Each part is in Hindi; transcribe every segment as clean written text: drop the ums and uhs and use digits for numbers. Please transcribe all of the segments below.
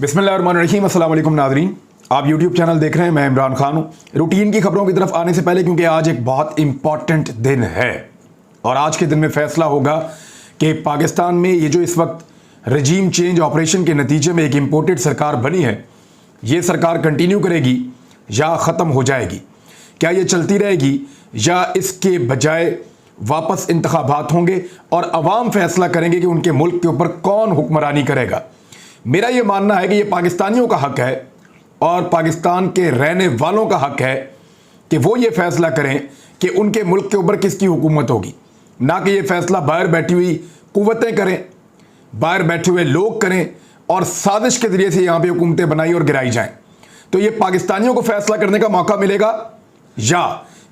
बिस्मिल्लाहिर्रहमानिर्रहीम, अस्सलाम वालेकुम नाज़रीन। आप YouTube चैनल देख रहे हैं, मैं इमरान खान हूँ। रूटीन की खबरों की तरफ आने से पहले, क्योंकि आज एक बहुत इंपॉर्टेंट दिन है और आज के दिन में फैसला होगा कि पाकिस्तान में ये जो इस वक्त रजीम चेंज ऑपरेशन के नतीजे में एक इम्पोर्टेड सरकार बनी है, ये सरकार कंटिन्यू करेगी या ख़त्म हो जाएगी। क्या ये चलती रहेगी या इसके बजाय वापस इंतखाबात होंगे और अवाम फैसला करेंगे कि उनके मुल्क के ऊपर कौन हुक्मरानी करेगा। मेरा ये मानना है कि ये पाकिस्तानियों का हक है और पाकिस्तान के रहने वालों का हक है कि वो ये फैसला करें कि उनके मुल्क के ऊपर किसकी हुकूमत होगी, ना कि ये फैसला बाहर बैठी हुई कुव्वतें करें, बाहर बैठे हुए लोग करें और साजिश के ज़रिए से यहाँ पे हुकूमतें बनाई और गिराई जाएं। तो ये पाकिस्तानियों को फैसला करने का मौका मिलेगा या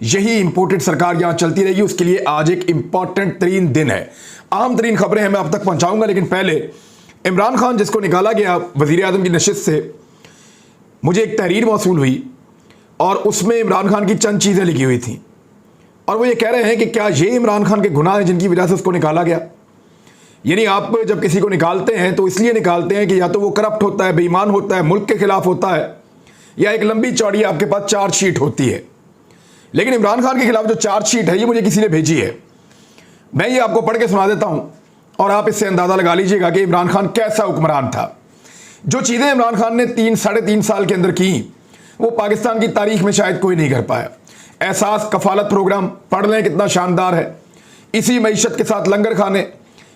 यही इंपोर्टेड सरकार यहाँ चलती रहेगी। उसके लिए आज एक इंपॉर्टेंट तरीन दिन है। आम तरीन खबरें हैं, मैं अब तक पहुँचाऊँगा, लेकिन पहले इमरान खान जिसको निकाला गया वज़ीर आज़म की नशिस्त से, मुझे एक तहरीर मौसूल हुई और उसमें इमरान खान की चंद चीज़ें लिखी हुई थी और वो ये कह रहे हैं कि क्या ये इमरान खान के गुनाह हैं जिनकी वजह से उसको निकाला गया। यानी आप जब किसी को निकालते हैं तो इसलिए निकालते हैं कि या तो वो करप्ट होता है, बेईमान होता है, मुल्क के खिलाफ होता है, या एक लंबी चौड़ी आपके पास चार्जशीट होती है। लेकिन इमरान खान के खिलाफ जो चार्जशीट है ये मुझे किसी ने भेजी है, मैं ये आपको पढ़ के सुना देता हूँ और आप इससे अंदाज़ा लगा लीजिएगा कि इमरान खान कैसा हुक्मरान था। जो चीज़ें इमरान खान ने साढ़े तीन साल के अंदर की, वो पाकिस्तान की तारीख में शायद कोई नहीं कर पाया। एहसास कफालत प्रोग्राम पढ़ लें, कितना शानदार है। इसी मईशत के साथ लंगर खाने,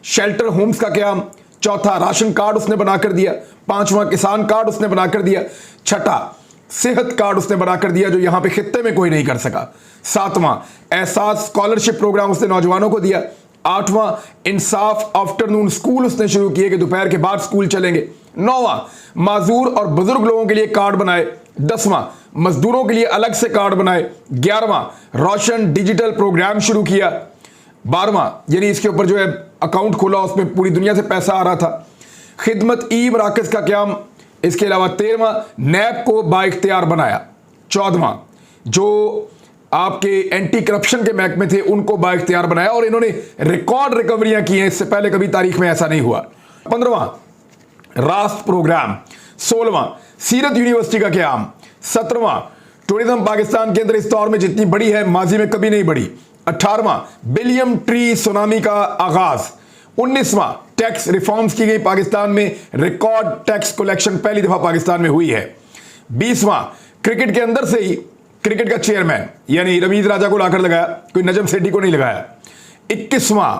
शेल्टर होम्स का क़याम। चौथा, राशन कार्ड उसने बनाकर दिया। पांचवां, किसान कार्ड उसने बनाकर दिया। छठा, सेहत कार्ड उसने बनाकर दिया जो यहाँ पे खित्ते में कोई नहीं कर सका। सातवां, एहसास स्कॉलरशिप प्रोग्राम उसने नौजवानों को दिया। आठवां, इंसाफ आफ्टरनून स्कूल उसने शुरू किए कि दोपहर के बाद स्कूल चलेंगे। नौवां, माजूर और बुजुर्ग लोगों के लिए कार्ड बनाए। 10वां, मजदूरों के लिए अलग से कार्ड बनाए। 11वां, रोशन डिजिटल प्रोग्राम शुरू किया। 12वां, यानी इसके ऊपर जो है अकाउंट खोला, उसमें पूरी दुनिया से पैसा आ रहा था। खिदमत ई मराकज का क्याम। इसके अलावा 13वां, नैब को बाइख्तियार बनाया। 14वां, जो आपके एंटी करप्शन के महकमे थे उनको बाइख्तियार बनाया और इन्होंने रिकॉर्ड रिकवरियां की हैं, इससे पहले कभी तारीख में ऐसा नहीं हुआ। 15वां, रास्त प्रोग्राम। 16वां, सीरत यूनिवर्सिटी का क़याम। 17वां, टूरिज्म पाकिस्तान के अंदर इस दौर में जितनी बड़ी है माजी में कभी नहीं बढ़ी। 18वां, बिलियन ट्री सुनामी का आगाज। 19वां, टैक्स रिफॉर्म्स की गई पाकिस्तान में, रिकॉर्ड टैक्स कलेक्शन पहली दफा पाकिस्तान में हुई है। 20वां, क्रिकेट के अंदर से ही क्रिकेट का चेयरमैन यानी रवींद्र राजा को लाकर लगाया, कोई नजम सेठी को नहीं लगाया। 21वां,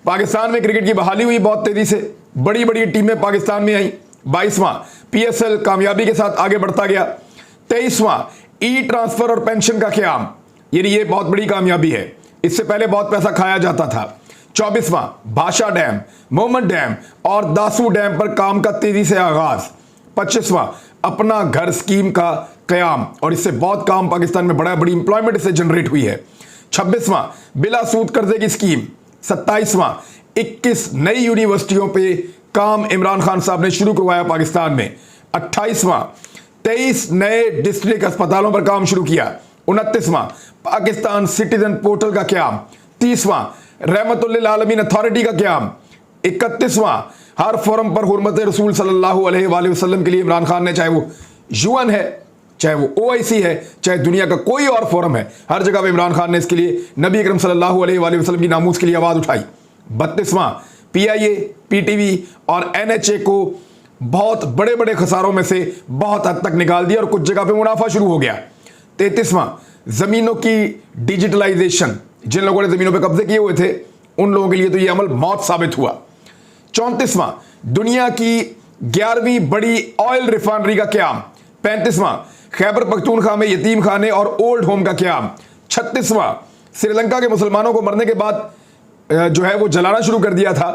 पाकिस्तान में क्रिकेट की बहाली हुई बहुत तेजी से, बड़ी बड़ी टीमें पाकिस्तान में आई। 22वां, PSL कामयाबी के साथ आगे बढ़ता गया। 23वां, ई ट्रांसफर और पेंशन का क़याम, यानी ये बहुत बड़ी कामयाबी है, इससे पहले बहुत पैसा खाया जाता था। 24वां, भाषा डैम, मोहम्मद डैम और दासू डैम पर काम का तेजी से आगाज। 25वां, अपना घर स्कीम का क़याम, और इससे बहुत काम पाकिस्तान में बड़ी इंप्लॉयमेंट इससे जनरेट हुई है। 26वां, बिला सूद कर्जे की स्कीम। 27वां, 21 नई यूनिवर्सिटियों पे काम इमरान खान साहब ने शुरू करवाया पाकिस्तान में। 28वां, 23 नए डिस्ट्रिक्ट अस्पतालों पर काम शुरू किया। 29वां, पाकिस्तान सिटीजन पोर्टल का क़याम। 30वां, रहमतुल्लिल आलमीन अथॉरिटी का क़याम। 31वां, हर फोरम पर हुर्मत रसूल सल्लल्लाहु अलैहि वसल्लम के लिए इमरान खान ने, चाहे वो UN है, चाहे वो OIC है, चाहे दुनिया का कोई और फोरम है, हर जगह पे इमरान खान ने इसके लिए नबी अकरम सल्लल्लाहु अलैहि वसल्लम की नामूस के लिए आवाज़ उठाई। 32वां, PIA, PTV और NHA को बहुत बड़े बड़े खसारों में से बहुत हद तक निकाल दिया और कुछ जगह पे मुनाफा शुरू हो गया। 33वां, ज़मीनों की डिजिटलाइजेशन, जिन लोगों ने ज़मीनों पे कब्जे किए हुए थे उन लोगों के लिए तो ये अमल मौत साबित हुआ। 34वां, दुनिया की 11वीं बड़ी ऑयल रिफाइनरी का क़याम। 35वां, खैबर पख्तूनख्वा में यतीम खाने और ओल्ड होम का क़याम। 36वां, श्रीलंका के मुसलमानों को मरने के बाद जो है वो जलाना शुरू कर दिया था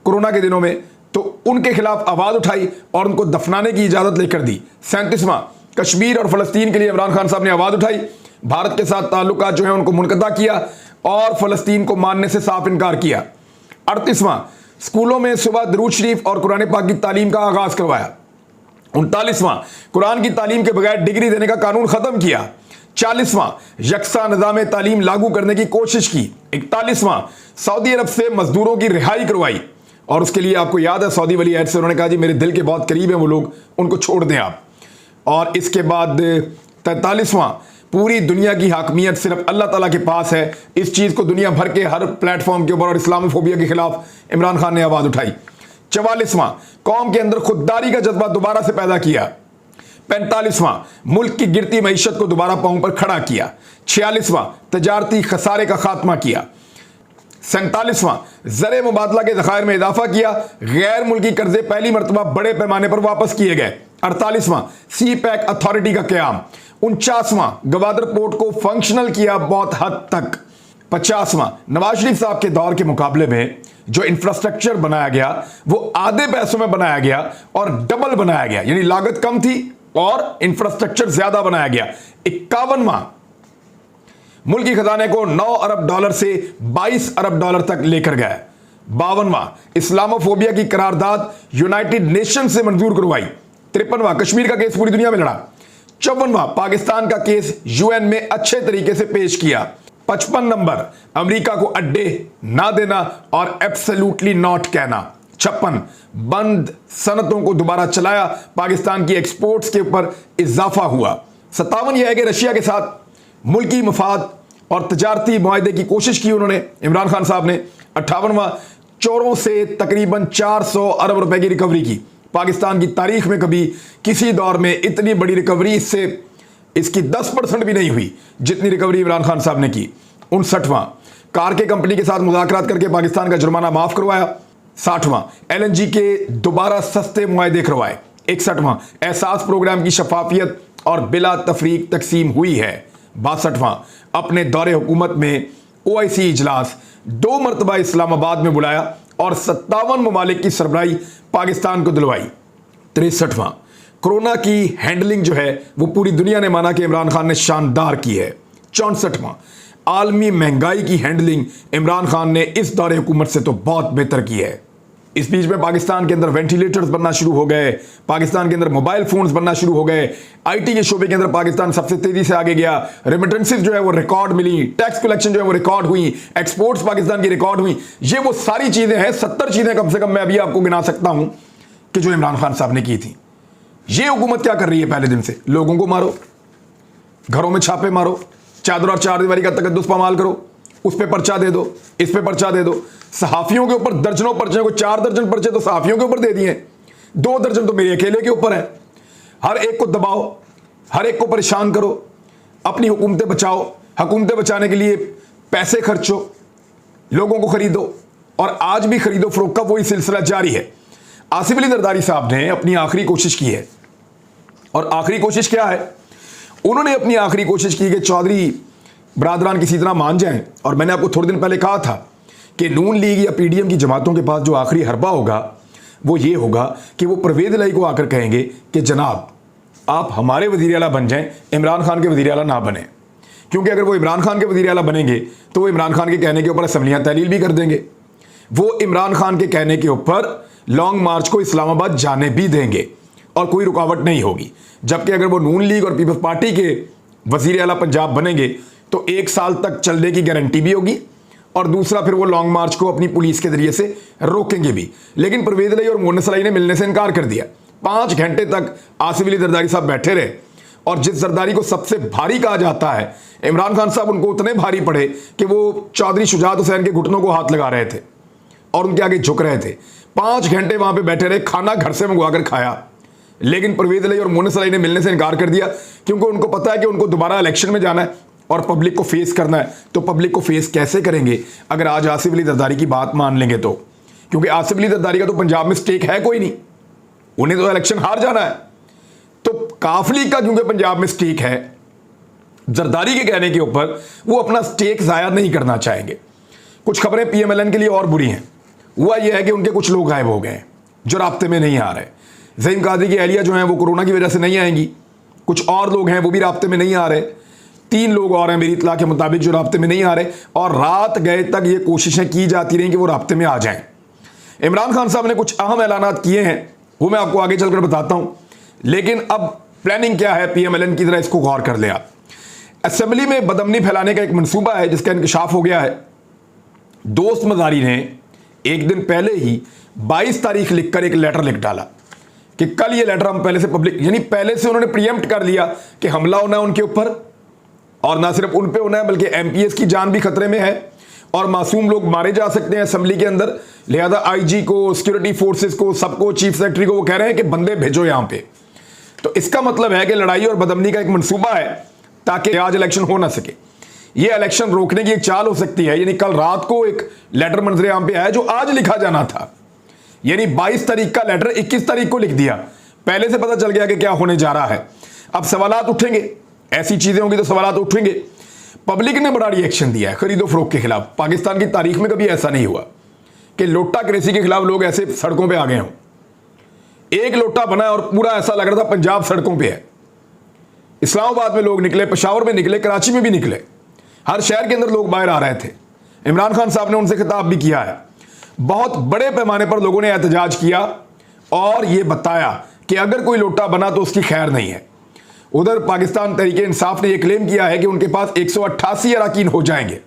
कोरोना के दिनों में, तो उनके खिलाफ आवाज़ उठाई और उनको दफनाने की इजाज़त लेकर दी। 37वां, कश्मीर और फ़लस्तीन के लिए इमरान खान साहब ने आवाज़ उठाई, भारत के साथ ताल्लुकात जो है उनको मुनक़ता किया और फ़लस्तीन को मानने से साफ इनकार किया। 38वां, स्कूलों में सुबह दरूद शरीफ और कुरान पाक की तालीम का आगाज़ करवाया। 39वां, कुरान की तालीम के बगैर डिग्री देने का कानून ख़त्म किया। 40वां, यकसा निज़ाम तालीम लागू करने की कोशिश की। 41वां, सऊदी अरब से मजदूरों की रिहाई करवाई। और उसके लिए आपको याद है सऊदी वली अहद से उन्होंने कहा जी मेरे दिल के बहुत करीब हैं वो लोग, उनको छोड़ दें आप। और इसके बाद 43वां, पूरी दुनिया की हाकमियत सिर्फ अल्लाह ताला के पास है। इस चीज़ को दुनिया भर के हर प्लेटफॉर्म के ऊपर और इस्लामोफोबिया के खिलाफ इमरान खान ने आवाज़ उठाई। 44वां, कौम के अंदर खुददारी का जज्बा दोबारा से पैदा किया। 45वां, मुल्क की गिरती मईशत को दोबारा पांव पर खड़ा किया। 46वां, तजारती खसारे का खात्मा किया। 47वां, ज़र मुबादला के ज़खायर में इजाफा किया। गैर मुल्की कर्जे पहली मरतबा बड़े पैमाने पर वापस किए गए। 48वां, सी पैक अथॉरिटी का क्याम। 49वां, गवादर पोर्ट को फंक्शनल किया बहुत हद तक। 50वां, नवाज शरीफ साहब के दौर के मुकाबले में जो इंफ्रास्ट्रक्चर बनाया गया वो आधे पैसों में बनाया गया और डबल बनाया गया, यानी लागत कम थी और इंफ्रास्ट्रक्चर ज्यादा बनाया गया। 51वां, मुल्की खजाने को 9 अरब डॉलर से 22 अरब डॉलर तक लेकर गया। 52वां, इस्लामोफोबिया की करारदाद यूनाइटेड नेशन से मंजूर करवाई। 53वां, कश्मीर का केस पूरी दुनिया में लड़ा। 54वां, पाकिस्तान का केस यूएन में अच्छे तरीके से पेश किया। 55 नंबर, अमेरिका को अड्डे ना देना और एब्सोल्युटली नॉट कहना। 56, बंद सनतों को दोबारा चलाया, पाकिस्तान की एक्सपोर्ट्स के ऊपर इजाफा हुआ। 57 यह है कि रशिया के साथ मुल्की मफाद और तजारती मुआहदे की कोशिश की उन्होंने, इमरान खान साहब ने। 58वां, चोरों से तकरीबन 400 अरब रुपए की रिकवरी की। पाकिस्तान की तारीख में कभी किसी दौर में इतनी बड़ी रिकवरी इसकी 10% भी नहीं हुई जितनी रिकवरी इमरान खान साहब ने की। 59वां, कार के कंपनी के साथ मुज़ाकरात करके पाकिस्तान का जुर्माना माफ करवाया। 60वां, एलएनजी के दोबारा सस्ते मुआहदे करवाए। 61वां, एहसास प्रोग्राम की शफाफियत और बिला तफरीक तकसीम हुई है। 62वां, अपने दौरे हुकूमत में ओआईसी इजलास 2 मरतबा इस्लामाबाद में बुलाया और 57 ममालिक की सरबराही पाकिस्तान को दिलवाई। 63वां, कोरोना की हैंडलिंग जो है वो पूरी दुनिया ने माना कि इमरान खान ने शानदार की है। 64वां, आलमी महंगाई की हैंडलिंग इमरान खान ने इस दौरे हुकूमत से तो बहुत बेहतर की है। इस बीच में पाकिस्तान के अंदर वेंटिलेटर्स बनना शुरू हो गए, पाकिस्तान के अंदर मोबाइल फोन्स बनना शुरू हो गए, आईटी के शोबे के अंदर पाकिस्तान सबसे तेजी से आगे गया, रेमिटेंसेस जो है वो रिकॉर्ड मिली, टैक्स कलेक्शन जो है वो रिकॉर्ड हुई, एक्सपोर्ट्स पाकिस्तान की रिकॉर्ड हुई। ये वो सारी चीजें हैं, 70 चीजें कम से कम मैं अभी आपको गिना सकता हूं कि जो इमरान खान साहब ने की थी। ये हुकूमत क्या कर रही है? पहले दिन से लोगों को मारो, घरों में छापे मारो, चादर और चारदीवारी का तकद्दुस पामाल करो, उस पे पर्चा दे दो, इस पे पर्चा दे दो। सहाफियों के ऊपर दर्जनों पर्चे, को 4 दर्जन पर्चे तो सहाफियों के ऊपर दे दिए, 2 दर्जन तो मेरे अकेले के ऊपर है। हर एक को दबाओ, हर एक को परेशान करो, अपनी हुकूमतें बचाओ, हुकूमतें बचाने के लिए पैसे खर्चो, लोगों को खरीदो और आज भी खरीदो फरोख्त का वही सिलसिला जारी है। आसिफ अली जरदारी साहब ने अपनी आखिरी कोशिश की है और आखिरी कोशिश क्या है? उन्होंने अपनी आखिरी कोशिश की कि चौधरी बरादरान किसी तरह मान जाएं। और मैंने आपको थोड़े दिन पहले कहा था कि नून लीग या पीडीएम की जमातों के पास जो आखिरी हरबा होगा वो ये होगा कि वो परवेज इलाही को आकर कहेंगे कि जनाब आप हमारे वज़ीर आला बन जाएं, इमरान खान के वज़ीर आला ना बने। क्योंकि अगर वो इमरान खान के वज़ीर आला बनेंगे तो वो इमरान खान के कहने के ऊपर असम्बलियाँ तहलील भी कर देंगे, वो इमरान खान के कहने के ऊपर लॉन्ग मार्च को इस्लामाबाद जाने भी देंगे और कोई रुकावट नहीं होगी। जबकि अगर वो नून लीग और पीपल्स पार्टी के वज़ीर आला पंजाब बनेंगे तो 1 साल तक चलने की गारंटी भी होगी और दूसरा फिर वो लॉन्ग मार्च को अपनी पुलिस के जरिए से रोकेंगे भी। लेकिन परवेज इलाही और मोहन सलाई ने मिलने से इनकार कर दिया। 5 घंटे तक आसिफ अली जरदारी साहब बैठे रहे और जिस जरदारी को सबसे भारी कहा जाता है, इमरान खान साहब उनको उतने भारी पड़े कि वो चौधरी शुजात हुसैन के घुटनों को हाथ लगा रहे थे और उनके आगे झुक रहे थे। 5 घंटे वहां पे बैठे रहे, खाना घर से मंगवा कर खाया, लेकिन परवेज इलाही और मोहन सलाई ने मिलने से इनकार कर दिया क्योंकि उनको पता है कि उनको दोबारा इलेक्शन में जाना है और पब्लिक को फेस करना है। तो पब्लिक को फेस कैसे करेंगे अगर आज आसिफ अली जरदारी की बात मान लेंगे तो? क्योंकि आसिफ अली जरदारी का तो पंजाब में स्टेक है कोई नहीं, उन्हें तो इलेक्शन हार जाना है। तो काफली का क्योंकि पंजाब में स्टेक है, जरदारी के कहने के ऊपर वो अपना स्टेक जाया नहीं करना चाहेंगे। कुछ खबरें पीएमएलएन के लिए और बुरी हैं। हुआ यह है कि उनके कुछ लोग गायब हो गए हैं जो राब्ते में नहीं आ रहे। ज़हीम कादरी की अहलिया जो हैं वो कोरोना की वजह से नहीं आएंगी, कुछ और लोग हैं वो भी राब्ते में नहीं आ रहे, 3 लोग और हैं मेरी इत्तला के मुताबिक जो राब्ते में नहीं आ रहे और रात गए तक ये कोशिशें की जाती रहीं कि वो राब्ते में आ जाएं। इमरान खान साहब ने कुछ अहम ऐलानात किए हैं, वो मैं आपको आगे चलकर बताता हूं, लेकिन अब प्लानिंग क्या है पीएमएलएन की तरह, इसको गौर कर लें आप। असेंबली में बदअमनी फैलाने का एक मनसूबा है जिसका इंकशाफ हो गया है। दोस्त मजारी ने एक दिन पहले ही 22 तारीख लिखकर एक लेटर लिख डाला कि कल ये लेटर हम पहले से पब्लिक, यानी पहले से उन्होंने प्रीएम्प्ट कर लिया कि हमला होना है उनके ऊपर, और ना सिर्फ उन पे होना है बल्कि एमपीएस की जान भी खतरे में है और मासूम लोग मारे जा सकते हैं असेंबली के अंदर। लिहाजा आईजी को, सिक्योरिटी फोर्सेस को, सबको, चीफ सेक्रेटरी को वो कह रहे हैं कि बंदे भेजो यहां पे। तो इसका मतलब है कि लड़ाई और बदअमनी का एक मंसूबा है ताकि आज इलेक्शन हो ना सके। ये इलेक्शन रोकने की एक चाल हो सकती है। यानी कल रात को एक लेटर मंजरे आम पे आया जो आज लिखा जाना था, यानी 22 तारीख का लेटर 21 तारीख को लिख दिया। पहले से पता चल गया कि क्या होने जा रहा है। अब सवालात उठेंगे, ऐसी चीजें होंगी तो सवालात उठेंगे। पब्लिक ने बड़ा रिएक्शन दिया है खरीदो फरोख्त के खिलाफ। पाकिस्तान की तारीख में कभी ऐसा नहीं हुआ कि लोटा क्रेसी के खिलाफ लोग ऐसे सड़कों पे आ गए हों। एक लोटा बना और पूरा ऐसा लग रहा था पंजाब सड़कों पे है। इस्लामाबाद में लोग निकले, पेशावर में निकले, कराची में भी निकले, हर शहर के अंदर लोग बाहर आ रहे थे। इमरान खान साहब ने उनसे खिताब भी किया है। बहुत बड़े पैमाने पर लोगों ने एहतजाज किया और यह बताया कि अगर कोई लोटा बना तो उसकी खैर नहीं है। उधर पाकिस्तान तहरीक इंसाफ ने यह क्लेम किया है कि उनके पास 188 अरकान हो जाएंगे।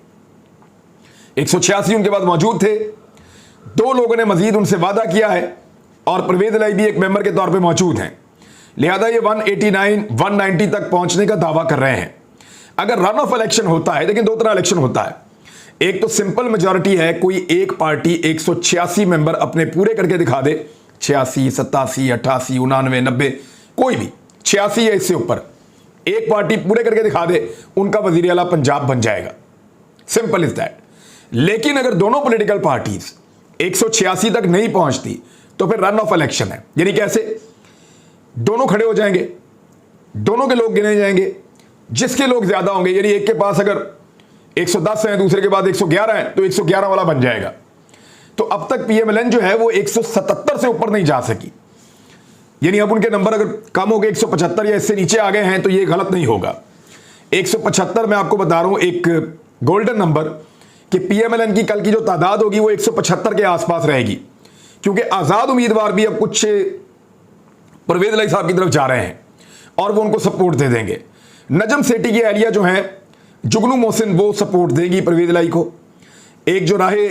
186 उनके पास मौजूद थे। 2 लोगों ने मजीद उनसे वादा किया है और परवेज इलाही भी एक मेंबर के तौर पे मौजूद हैं। लिहाजा ये 189, 190 तक पहुंचने का दावा कर रहे हैं। अगर रन ऑफ इलेक्शन होता है, लेकिन 2 तरह इलेक्शन होता है। एक तो सिंपल मेजॉरिटी है, कोई एक पार्टी 186 मेंबर अपने पूरे करके दिखा दे, 86, 87, 88, 89, 90, कोई भी 86 या इससे ऊपर एक पार्टी पूरे करके दिखा दे, उनका वजीर आला पंजाब बन जाएगा। Simple is that. लेकिन अगर दोनों पॉलिटिकल पार्टीज 186 तक नहीं पहुंचती तो फिर रन ऑफ इलेक्शन है। यानी कैसे? दोनों खड़े हो जाएंगे, दोनों के लोग गिने जाएंगे, जिसके लोग ज्यादा होंगे, यानी एक के पास अगर 110 है, दूसरे के बाद 111 है, तो 111 वाला बन जाएगा। तो अब तक पीएमएलएन जो है वो 177 से ऊपर नहीं जा सकी। यानी अब उनके नंबर अगर कम हो गए, 175 या इससे नीचे आ गए हैं, तो ये गलत नहीं होगा। 175 मैं आपको बता रहा हूं एक गोल्डन नंबर कि पीएमएलएन की कल की जो तादाद होगी वो 175 के आसपास रहेगी, क्योंकि आजाद उम्मीदवार भी अब कुछ परवेज इलाही साहब की तरफ जा रहे हैं और वो उनको सपोर्ट दे देंगे। नजम सेठी की एहलिया जो है जुगनू मोहसिन, वो सपोर्ट देगी परवेज इलाही को। एक जो राहे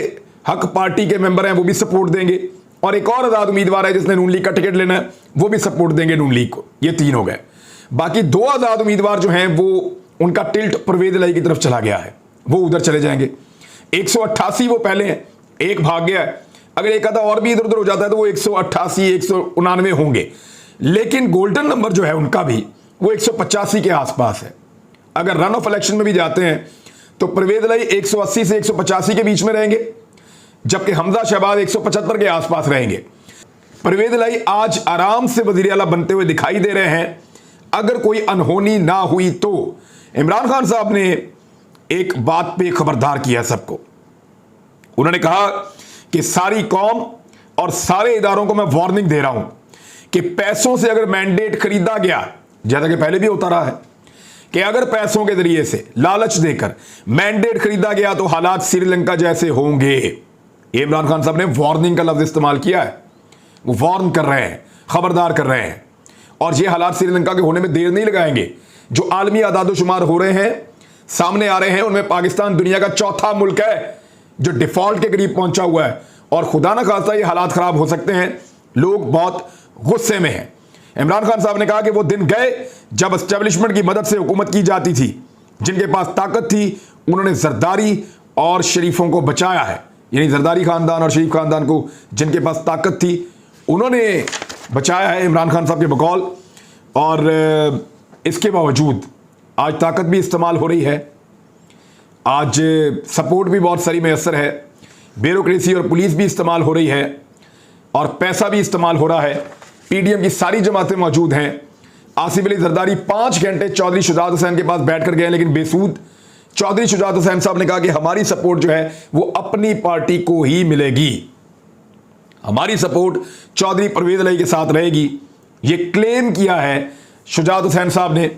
हक पार्टी के मेंबर हैं वो भी सपोर्ट देंगे, और एक और आजाद उम्मीदवार है जिसने नून लीग का टिकट लेना है, वो भी सपोर्ट देंगे नून लीग को। ये 3 हो गए। बाकी 2 आजाद उम्मीदवार जो हैं वो उनका टिल्ट परवेज इलाही की तरफ चला गया है, वो उधर चले जाएंगे। 188 वो पहले हैं, एक भाग गया है। अगर एक आधा और भी इधर उधर हो जाता है तो वो 188, 189 होंगे। लेकिन गोल्डन नंबर जो है उनका भी वो 185 के आसपास है। अगर रन ऑफ इलेक्शन में भी जाते हैं तो परवेज इलाही 180 से 185 के बीच में रहेंगे, जबकि हमजा शहबाज 175 के आसपास रहेंगे। परवेज इलाही आज आराम से वजीर आला बनते हुए दिखाई दे रहे हैं, अगर कोई अनहोनी ना हुई तो। इमरान खान साहब ने एक बात पे खबरदार किया सबको। उन्होंने कहा कि सारी कौम और सारे इदारों को मैं वार्निंग दे रहा हूं कि पैसों से अगर मैंडेट खरीदा गया, जैसा कि पहले भी होता रहा है कि अगर पैसों के जरिए से लालच देकर मैंडेट खरीदा गया तो हालात श्रीलंका जैसे होंगे। इमरान खान साहब ने वार्निंग का लफ्ज इस्तेमाल किया है। वो वार्न कर रहे हैं, खबरदार कर रहे हैं, और ये हालात श्रीलंका के होने में देर नहीं लगाएंगे। जो आलमी आदादोशुमार हो रहे हैं, सामने आ रहे हैं, उनमें पाकिस्तान दुनिया का चौथा मुल्क है जो डिफॉल्ट के करीब पहुंचा हुआ है, और खुदा ना खास्ता ये हालात खराब हो सकते हैं। लोग बहुत गुस्से में हैं। इमरान खान साहब ने कहा कि वो दिन गए जब एस्टेब्लिशमेंट की मदद से हुकूमत की जाती थी। जिनके पास ताकत थी उन्होंने जरदारी और शरीफों को बचाया है, यानी जरदारी खानदान और शरीफ खानदान को जिनके पास ताकत थी उन्होंने बचाया है इमरान खान साहब के बकौल। और इसके बावजूद आज ताकत भी इस्तेमाल हो रही है, आज सपोर्ट भी बहुत सारी मैसर है, ब्यूरोक्रेसी और पुलिस भी इस्तेमाल हो रही है, और पैसा भी इस्तेमाल हो रहा है। पीडीएम की सारी जमातें मौजूद हैं। आसिफ अली जरदारी 5 घंटे चौधरी शुजात हुसैन के पास बैठ कर गए, लेकिन बेसूद। चौधरी शुजात हुसैन साहब ने कहा कि हमारी सपोर्ट जो है वो अपनी पार्टी को ही मिलेगी, हमारी सपोर्ट चौधरी परवेज इलाही के साथ रहेगी। ये क्लेम किया है शुजात हुसैन साहब ने।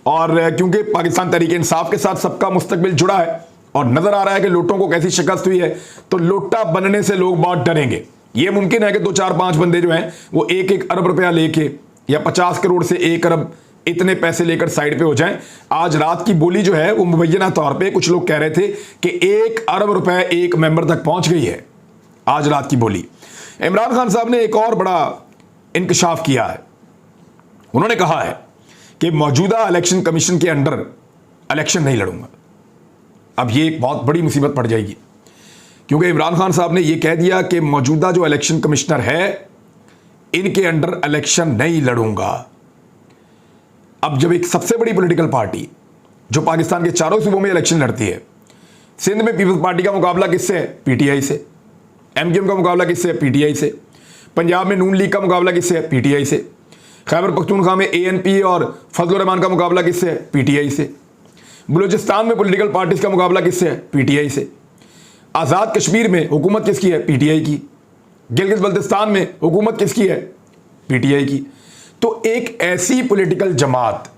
और क्योंकि पाकिस्तान तहरीक इंसाफ के साथ सबका मुस्तकबिल जुड़ा है और नजर आ रहा है कि लोटों को कैसी शिकस्त हुई है, तो लोटा बनने से लोग बहुत डरेंगे। यह मुमकिन है कि 2, 4, 5 बंदे जो हैं वो 1-1 अरब रुपया लेके या 50 करोड़ से 1 अरब इतने पैसे लेकर साइड पे हो जाएं। आज रात की बोली जो है वो मुबैना तौर पे कुछ लोग कह रहे थे कि 1 अरब रुपए एक मेंबर तक पहुंच गई है आज रात की बोली। इमरान खान साहब ने एक और बड़ा इंकशाफ किया है। उन्होंने कहा है कि मौजूदा इलेक्शन कमीशन के अंडर इलेक्शन नहीं लड़ूंगा। अब ये एक बहुत बड़ी मुसीबत पड़ जाएगी, क्योंकि इमरान खान साहब ने यह कह दिया कि मौजूदा जो इलेक्शन कमिश्नर है इनके अंडर इलेक्शन नहीं लड़ूंगा। अब जब एक सबसे बड़ी पॉलिटिकल पार्टी जो पाकिस्तान के चारों सूबों में इलेक्शन लड़ती है, सिंध में पीपल्स पार्टी का मुकाबला किससे है? पीटीआई से। एमक्यूएम का मुकाबला किससे है? पीटीआई से। पंजाब में नून लीग का मुकाबला किससे है? पीटीआई से। खैबर पख्तूनख्वा में एएनपी और फजल रहमान का मुकाबला किससे है? पीटीआई से। बलूचिस्तान में पॉलिटिकल पार्टीज का मुकाबला किससे है? पीटीआई से। आज़ाद कश्मीर में हुकूमत किसकी है? पीटीआई की। गिलगित बल्तिस्तान में हुकूमत किसकी है? पीटीआई की। तो एक ऐसी पॉलिटिकल जमात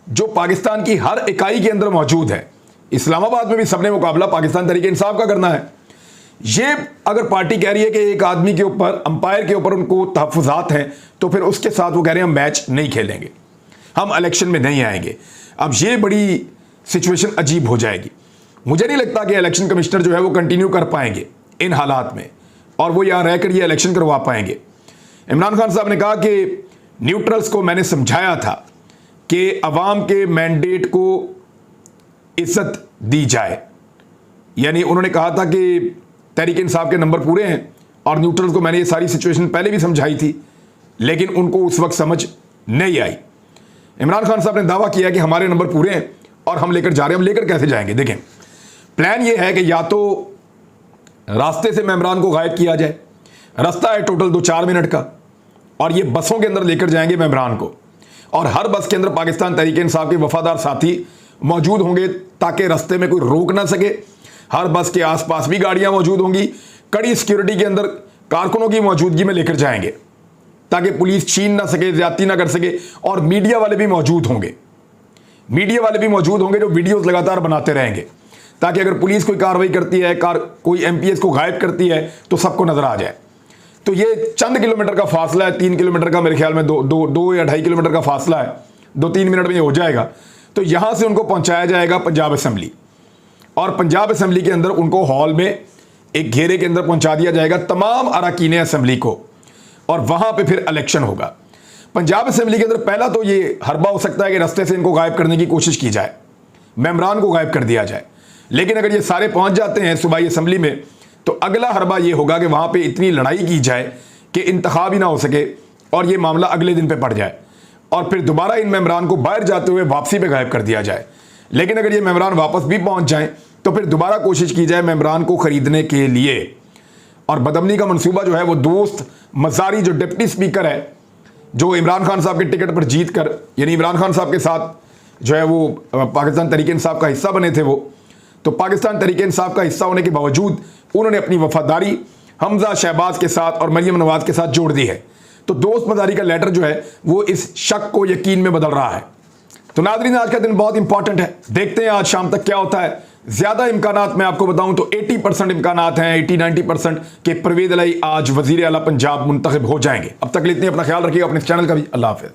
जो पाकिस्तान की हर इकाई के अंदर मौजूद है, इस्लामाबाद में भी सबने मुकाबला पाकिस्तान तहरीक इंसाफ का करना है। ये अगर पार्टी कह रही है कि एक आदमी के ऊपर, अंपायर के ऊपर उनको तहफ़्फ़ुज़ात हैं, तो फिर उसके साथ वो कह रहे हैं हम मैच नहीं खेलेंगे, हम इलेक्शन में नहीं आएंगे। अब ये बड़ी सिचुएशन अजीब हो जाएगी। मुझे नहीं लगता कि इलेक्शन कमिश्नर जो है वो कंटिन्यू कर पाएंगे इन हालात में, और वो यहाँ रहकर ये इलेक्शन करवा पाएंगे। इमरान खान साहब ने कहा कि न्यूट्रल्स को मैंने समझाया था कि अवाम के मैंडेट को इज्जत दी जाए, यानी उन्होंने कहा था कि तहरीक इंसाफ के नंबर पूरे हैं, और न्यूट्रल्स को मैंने ये सारी सिचुएशन पहले भी समझाई थी, लेकिन उनको उस वक्त समझ नहीं आई। इमरान खान साहब ने दावा किया कि हमारे नंबर पूरे हैं और हम लेकर जा रहे हैं। हम लेकर कैसे जाएंगे? देखें, प्लान ये है कि या तो रास्ते से मेम्बरान को गायब किया जाए, रास्ता है टोटल 2-4 मिनट का, और ये बसों के अंदर लेकर जाएंगे मेम्बरान को, और हर बस के अंदर पाकिस्तान तहरीक इंसाफ के वफादार साथी मौजूद होंगे ताकि रास्ते में कोई रोक ना सके। हर बस के आसपास भी गाड़ियां मौजूद होंगी, कड़ी सिक्योरिटी के अंदर कारकुनों की मौजूदगी में लेकर जाएंगे ताकि पुलिस छीन ना सके, ज्यादती ना कर सके, और मीडिया वाले भी मौजूद होंगे। मीडिया वाले भी मौजूद होंगे जो वीडियोस लगातार बनाते रहेंगे, ताकि अगर पुलिस कोई कार्रवाई करती है, कोई एमपीएस को गायब करती है, तो सबको नजर आ जाए। तो ये चंद किलोमीटर का फासला है, 3 किलोमीटर का, मेरे ख्याल में 2 या 2.5 किलोमीटर का फासला है, 2-3 मिनट में ये हो जाएगा। तो यहां से उनको पहुंचाया जाएगा पंजाब असेंबली, और पंजाब असेंबली के अंदर उनको हॉल में एक घेरे के अंदर पहुंचा दिया जाएगा तमाम अरकान असेंबली को, और वहां पे फिर इलेक्शन होगा। पंजाब असेंबली के अंदर पहला तो ये हरबा हो सकता है कि रास्ते से इनको गायब करने की कोशिश की जाए, मेम्बरान को गायब कर दिया जाए, लेकिन अगर ये सारे पहुंच जाते हैं सूबाई असेंबली में, तो अगला हरबा ये होगा कि वहां पे इतनी लड़ाई की जाए कि इंतखाब ही ना हो सके और ये मामला अगले दिन पे पड़ जाए, और फिर दोबारा इन मेम्बरान को बाहर जाते हुए वापसी पे गायब कर दिया जाए। लेकिन अगर ये मेम्बरान वापस भी पहुंच जाएं तो फिर दोबारा कोशिश की जाए मेम्बरान को खरीदने के लिए। और बदअमनी का मंसूबा जो है वो दोस्त मजारी जो डिप्टी स्पीकर है, जो इमरान खान साहब के टिकट पर जीत कर, यानी इमरान खान साहब के साथ जो है वो पाकिस्तान तहरीक इंसाफ का हिस्सा बने थे, वो तो पाकिस्तान तहरीक इंसाफ का हिस्सा होने के बावजूद उन्होंने अपनी वफादारी हमजा शहबाज के साथ और मरियम नवाज के साथ जोड़ दी है। तो दोस्त मजारी का लेटर जो है वो इस शक को यकीन में बदल रहा है। तो नाज़रीन, आज का दिन बहुत इंपॉर्टेंट है, देखते हैं आज शाम तक क्या होता है। ज्यादा इम्कानात मैं आपको बताऊं तो 80% इम्कानात हैं, 80-90% के परवेज इलाही आज वजीर आला पंजाब मुंतखब हो जाएंगे। अब तक के लिए इतना अपना ख्याल रखिएगा, अपने चैनल का भी। अल्लाह हाफिज़।